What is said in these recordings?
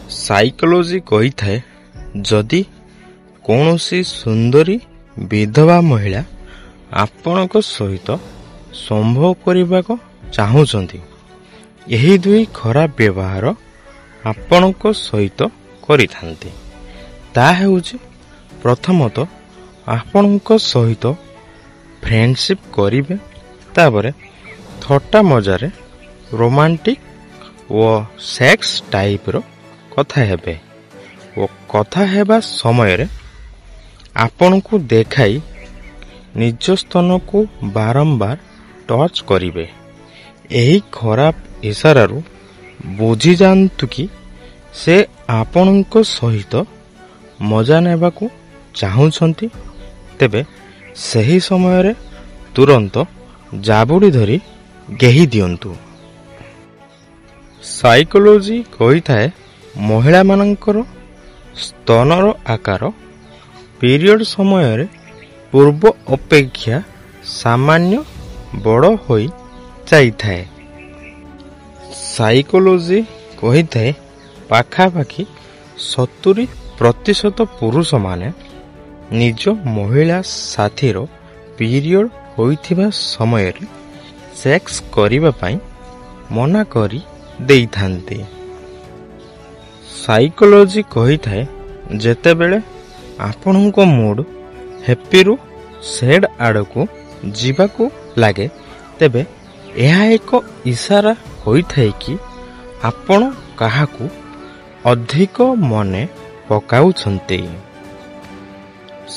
Psychology କହିଥାଏ ଯଦି କୌଣସି ସୁନ୍ଦରୀ ବିଧବା ମହିଳା ଆପଣଙ୍କ ସହିତ ସମ୍ଭୋଗ କରିବାକୁ ଚାହୁଁଛନ୍ତି, ଏହି ଦୁଇ ଖରାପ ବ୍ୟବହାର ଆପଣଙ୍କ ସହିତ କରିଥାନ୍ତି। ତାହା ହେଉଛି ପ୍ରଥମତଃ ଆପଣଙ୍କ ସହିତ ଫ୍ରେଣ୍ଡସିପ୍ କରିବେ, ତାପରେ ଥଟ୍ଟା ମଜାରେ ରୋମାଣ୍ଟିକ୍ ଓ ସେକ୍ସ ଟାଇପ୍ର କଥା ହେବେ ଓ କଥା ହେବା ସମୟରେ ଆପଣଙ୍କୁ ଦେଖାଇ ନିଜ ସ୍ତନକୁ ବାରମ୍ବାର ଟଚ୍ କରିବେ। ଏହି ଖରାପ ଇସାରାରୁ ବୁଝିଯାଆନ୍ତୁ କି ସେ ଆପଣଙ୍କ ସହିତ ମଜା ନେବାକୁ ଚାହୁଁଛନ୍ତି। ତେବେ ସେହି ସମୟରେ ତୁରନ୍ତ ଜାବୁଡ଼ି ଧରି ଗେହି ଦିଅନ୍ତୁ। ସାଇକୋଲୋଜି କହିଥାଏ ମହିଳାମାନଙ୍କର ସ୍ତନର ଆକାର ପିରିୟଡ଼ ସମୟରେ ପୂର୍ବ ଅପେକ୍ଷା ସାମାନ୍ୟ ବଡ଼ ହୋଇ ଯାଇଥାଏ। ସାଇକୋଲୋଜି କହିଥାଏ ପାଖାପାଖି 70% ପୁରୁଷମାନେ ନିଜ ମହିଳା ସାଥୀର ପିରିୟଡ଼ ହୋଇଥିବା ସମୟରେ ସେକ୍ସ କରିବା ପାଇଁ ମନା କରି ଦେଇଥାନ୍ତି। ସାଇକୋଲୋଜି କହିଥାଏ ଯେତେବେଳେ ଆପଣଙ୍କ ମୁଡ୍ ହ୍ୟାପିରୁ ସ୍ୟାଡ୍ ଆଡ଼କୁ ଯିବାକୁ ଲାଗେ, ତେବେ ଏହା ଏକ ଇସାରା ହୋଇଥାଏ କି ଆପଣ କାହାକୁ ଅଧିକ ମନେ ପକାଉଛନ୍ତି।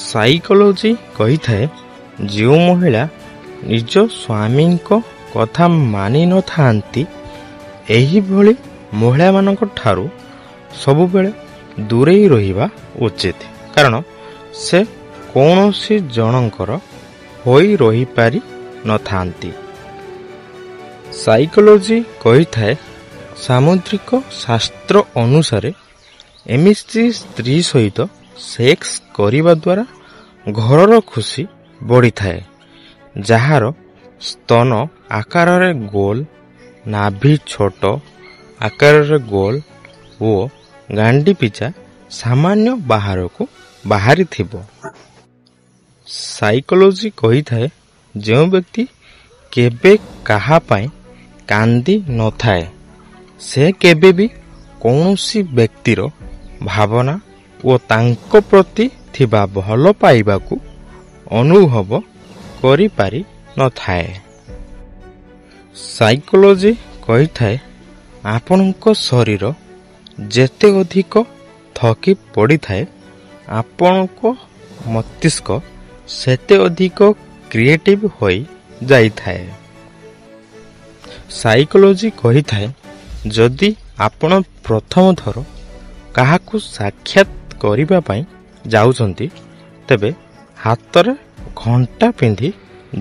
ସାଇକୋଲୋଜି କହିଥାଏ ଯେଉଁ ମହିଳା ନିଜ ସ୍ୱାମୀଙ୍କ କଥା ମାନି ନଥାନ୍ତି, ଏହିଭଳି ମହିଳାମାନଙ୍କ ଠାରୁ ସବୁବେଳେ ଦୂରେଇ ରହିବା ଉଚିତ, କାରଣ ସେ କୌଣସି ଜଣଙ୍କର ହୋଇ ରହିପାରି ନଥାନ୍ତି। ସାଇକୋଲୋଜି କହିଥାଏ ସାମୁଦ୍ରିକ ଶାସ୍ତ୍ର ଅନୁସାରେ ଏମିତି ସ୍ତ୍ରୀ ସହିତ ସେକ୍ସ କରିବା ଦ୍ୱାରା ଘରର ଖୁସି ବଢ଼ିଥାଏ, ଯାହାର ସ୍ତନ ଆକାରରେ ଗୋଲ, ନାଭି ଛୋଟ ଆକାରରେ ଗୋଲ ଓ ଗାଣ୍ଡି ପିଛା ସାମାନ୍ୟ ବାହାରକୁ ବାହାରିଥିବ। ସାଇକୋଲୋଜି କହିଥାଏ ଯେଉଁ ବ୍ୟକ୍ତି କେବେ କାହା ପାଇଁ କାନ୍ଦି ନଥାଏ, ସେ କେବେ ବି କୌଣସି ବ୍ୟକ୍ତିର ଭାବନା ଓ ତାଙ୍କ ପ୍ରତି ଥିବା ଭଲ ପାଇବାକୁ ଅନୁଭବ କରିପାରି ନଥାଏ। ସାଇକୋଲୋଜି କହିଥାଏ ଆପଣଙ୍କ ଶରୀର ଯେତେ ଅଧିକ ଥକି ପଡ଼ିଥାଏ, ଆପଣଙ୍କ ମସ୍ତିଷ୍କ ସେତେ ଅଧିକ କ୍ରିଏଟିଭ୍ ହୋଇ ଯାଇଥାଏ। ସାଇକୋଲୋଜି କହିଥାଏ ଯଦି ଆପଣ ପ୍ରଥମ ଥର କାହାକୁ ସାକ୍ଷାତ କରିବା ପାଇଁ ଯାଉଛନ୍ତି, ତେବେ ହାତରେ ଘଣ୍ଟା ପିନ୍ଧି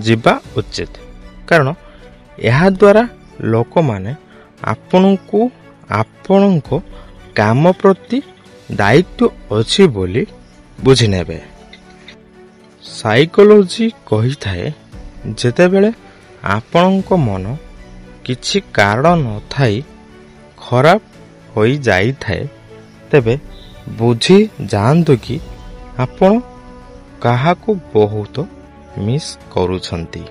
ଯିବା ଉଚିତ, କାରଣ ଏହାଦ୍ୱାରା ଲୋକମାନେ ଆପଣଙ୍କୁ ଆପଣଙ୍କ କାମ ପ୍ରତି ଦାୟିତ୍ୱ ଅଛି ବୋଲି ବୁଝିନେବେ। ସାଇକୋଲୋଜି କହିଥାଏ ଯେତେବେଳେ ଆପଣଙ୍କ ମନ କିଛି କାରଣ ନଥାଇ ଖରାପ ହୋଇଯାଇଥାଏ, ତେବେ ବୁଝି ଯାଆନ୍ତୁ କି ଆପଣ କାହାକୁ ବହୁତ ମିସ୍ କରୁଛନ୍ତି।